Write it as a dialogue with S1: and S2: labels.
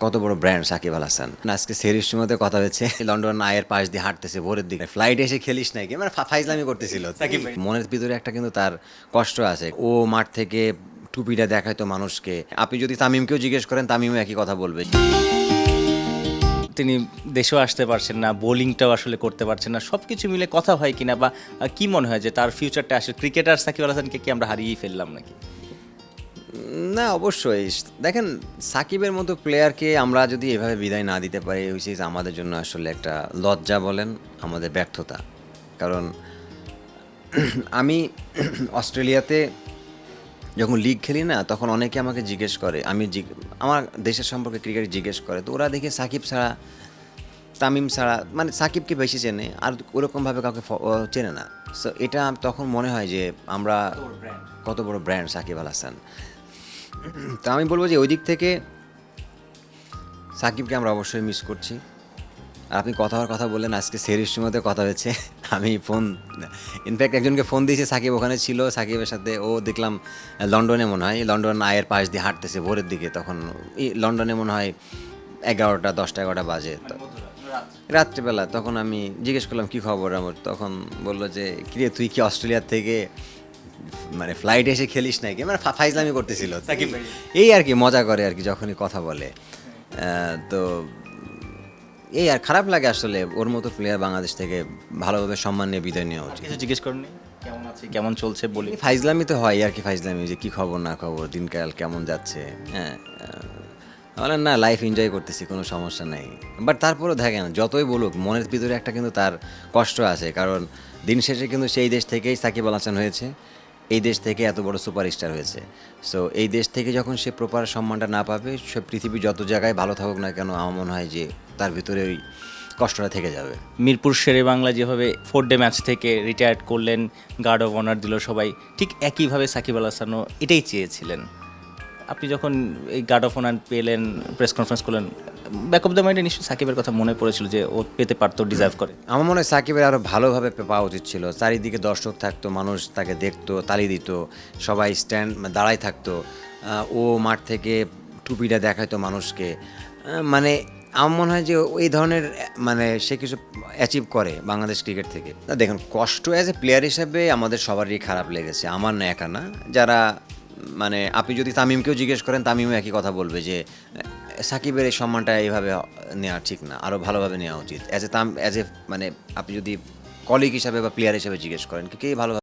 S1: কত বড় ব্র্যান্ড সাকিব আল হাসান। আজকে সেরির মধ্যে কথা হচ্ছে, লন্ডন আয়ের পাশ দিয়ে হাঁটতেছে ভোরের দিকে, ফ্লাইটে এসে খেলিস নাকি, মানে ফাইজলামি করতেছিল সাকিব। মনের ভিতরে একটা কিন্তু তার কষ্ট আছে। ও মাঠ থেকে টুপিটা দেখাইতো মানুষকে। আপনি যদি তামিমকেও জিজ্ঞেস করেন, তামিমও একই কথা বলবে।
S2: তিনি দেশেও আসতে পারছেন না, বোলিংটাও আসলে করতে পারছেন না, সব কিছু মিলে কথা হয় কিনা, বা কি মনে হয় যে তার ফিউচারটা আসলে ক্রিকেটার সাকিব আল হাসানকে কি আমরা হারিয়েই ফেললাম নাকি?
S1: না, অবশ্যই দেখেন, সাকিবের মতো প্লেয়ারকে আমরা যদি এভাবে বিদায় না দিতে পারি, উইচ ইজ আমাদের জন্য আসলে একটা লজ্জা বলেন, আমাদের ব্যর্থতা। কারণ আমি অস্ট্রেলিয়াতে যখন লিগ খেলি না, তখন অনেকে আমাকে জিজ্ঞেস করে, আমার দেশের সম্পর্কে ক্রিকেট জিজ্ঞেস করে, তো ওরা দেখে সাকিব ছাড়া, তামিম ছাড়া, মানে সাকিবকে বেশি চেনে, আর ওরকমভাবে কাউকে চেনে না। সো এটা তখন মনে হয় যে আমরা কত বড় ব্র্যান্ড সাকিব আল হাসান। তো আমি বলবো যে ওই দিক থেকে সাকিবকে আমরা অবশ্যই মিস করছি। আর আপনি কথা বললেন, আজকে সেরির মধ্যে কথা হয়েছে, আমি ইনফ্যাক্ট একজনকে ফোন দিয়েছি, সাকিব ওখানে ছিল, সাকিবের সাথে ও দেখলাম লন্ডনে মনে হয়, লন্ডন আয়ের পাশ দিয়ে হাঁটতেছে ভোরের দিকে, তখন লন্ডনে মনে হয় 10টা 11টা বাজে, রাত্রিবেলা। তখন আমি জিজ্ঞেস করলাম কী খবর আমার, তখন বললো যে কিরে তুই কি অস্ট্রেলিয়ার থেকে মানে ফ্লাইটে এসে খেলিস নাকি, মানে ফাইজলামি করতেছিল সাকিব। এই আর কি মজা করে আর কি যখনই কথা বলে। তো এই আর খারাপ লাগে আসলে, ওর মতো প্লেয়ার বাংলাদেশ থেকে ভালোভাবে সম্মান নিয়ে বিদায় নেওয়া উচিত।
S2: কিছু জিজ্ঞেস করেননি কেমন আছে, কেমন চলছে বলি?
S1: ফাইজলামি তো হয় আর কি, ফাইজলামি যে কী খবর না খবর, দিনকাল কেমন যাচ্ছে। হ্যাঁ, বলেন না, লাইফ এনজয় করতেছি, কোনো সমস্যা নাই। বাট তারপরেও দেখেন, যতই বলুক, মনের ভিতরে একটা কিন্তু তার কষ্ট আছে। কারণ দিন শেষে কিন্তু সেই দেশ থেকেই সাকিব আল হাসান হয়েছে, এই দেশ থেকে এত বড় সুপারস্টার হয়েছে। সো এই দেশ থেকে যখন সে প্রপার সম্মানটা না পাবে, সে পৃথিবী যত জায়গায় ভালো থাকুক না কেন, আমার মনে হয় যে তার ভিতরে ওই কষ্টটা থেকে যাবে।
S2: মিরপুর শেরে বাংলা যেভাবে 4 ডে ম্যাচ থেকে রিটায়ার্ড করলেন, গার্ড অফ অনার দিল সবাই, ঠিক একইভাবে সাকিব আল হাসানও এটাই চেয়েছিলেন। আপনি যখন এই গার্ড অফ অনার পেলেন, প্রেস কনফারেন্স করলেন, ব্যাক অফ দ্য মাইন্ডে নিশ্চয়ই সাকিবের কথা মনে পড়েছিল যে ও পেতে পারতো, ডিজার্ভ করে।
S1: আমার মনে হয় সাকিবের আরও ভালোভাবে পাওয়া উচিত ছিল। চারিদিকে দর্শক থাকতো, মানুষ তাকে দেখতো, তালি দিত, সবাই দাঁড়ায় থাকতো। ও মাঠ থেকে টুপিটা দেখাইতো মানুষকে। মানে আমার মনে হয় যে এই ধরনের মানে সে কিছু অ্যাচিভ করে বাংলাদেশ ক্রিকেট থেকে। না দেখুন, কষ্ট অ্যাজ এ প্লেয়ার হিসেবে আমাদের সবারই খারাপ লেগেছে, আমার না একা না। যারা মানে আপনি যদি তামিমকেও জিজ্ঞেস করেন, তামিমও একই কথা বলবে যে সাকিবের এই সম্মানটা এইভাবে নেওয়া ঠিক না, আরও ভালোভাবে নেওয়া উচিত। অ্যাজ এ মানে আপনি যদি কলিগ হিসাবে বা প্লেয়ার হিসাবে জিজ্ঞেস করেন, কে ভালো